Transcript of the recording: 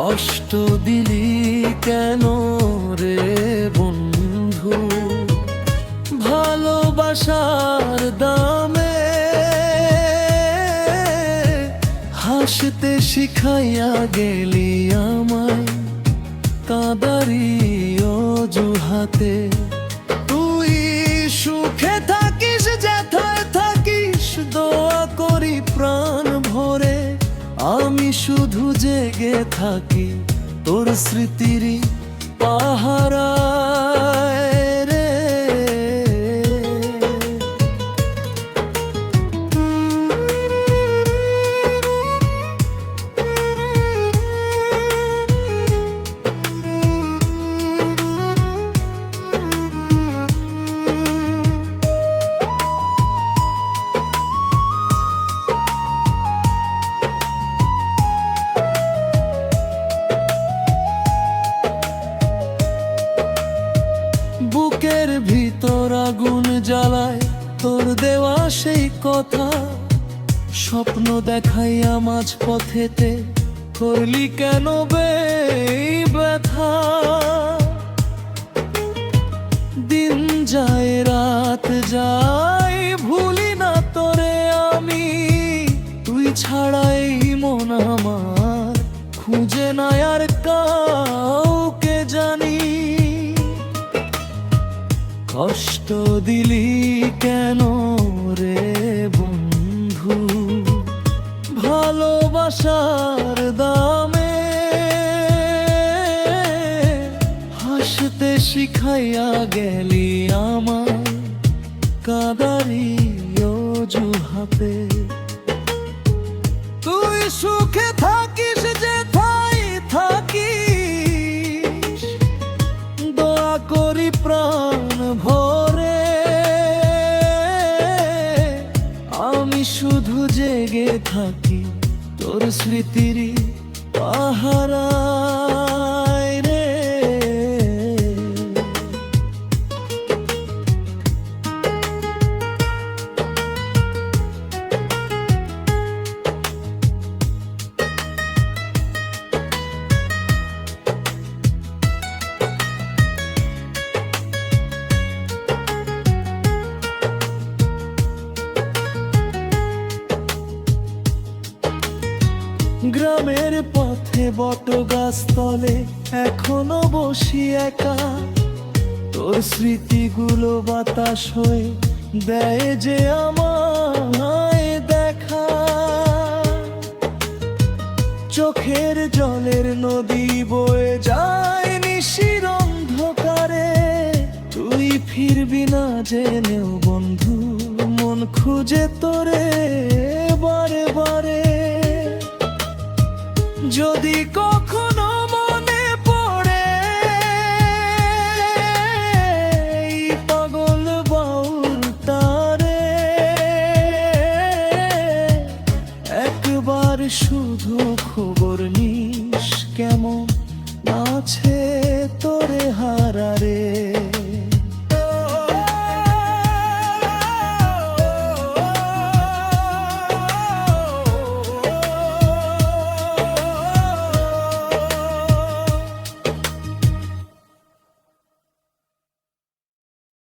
কষ্ট দিলি কেন রে বন্ধু, ভালোবাসার দামে হাসতে শিখাইয়া গেলি আমায় কাঁদারি অজুহাতে। তুই সুখে থাকিস যেথায় থাকিস, দোয়া করি প্রাণ ভরে। আমি শুধু জেগে থাকি তোর স্মৃতির পাহারায় রে। বুকের ভিতর আগুন জ্বালায় তোর দেওয়া সেই কথা, স্বপ্ন দেখাইয়া মাঝ পথেতে করলি কেন ব্যথা। দিন যায় রাত যায় ভুলি না তোরে আমি, তুই ছাড়াই মন আমার খুঁজে না আর কাউকে জানি। কষ্ট দিলি কেন রে বন্ধু, ভালোবাসার দামে হাসতে শিখাইয়া গেলি আমার কাঁদারি অজুহাতে। তুই সুখে থাকিস যেথায় থাকিস, দোয়া করি প্রাণ ভরে। আমি শুধু জেগে থাকি তোর স্মৃতির পাহারায় রে। গ্রামের পথে বটগাছ তলে এখনো বসি একা, তোর স্মৃতিগুলো বাতাস হয়ে দেয় যে আমায় দেখা। চোখের জলের নদী বয়ে যায় নিশির অন্ধকারে, তুই ফিরবি না জেনেও বন্ধু মন খুঁজে তোরে বারে বারে। যদি কখনো মনে পড়ে পাগল বাউলটারে, একবার শুধু খবর নিস কেমন আছে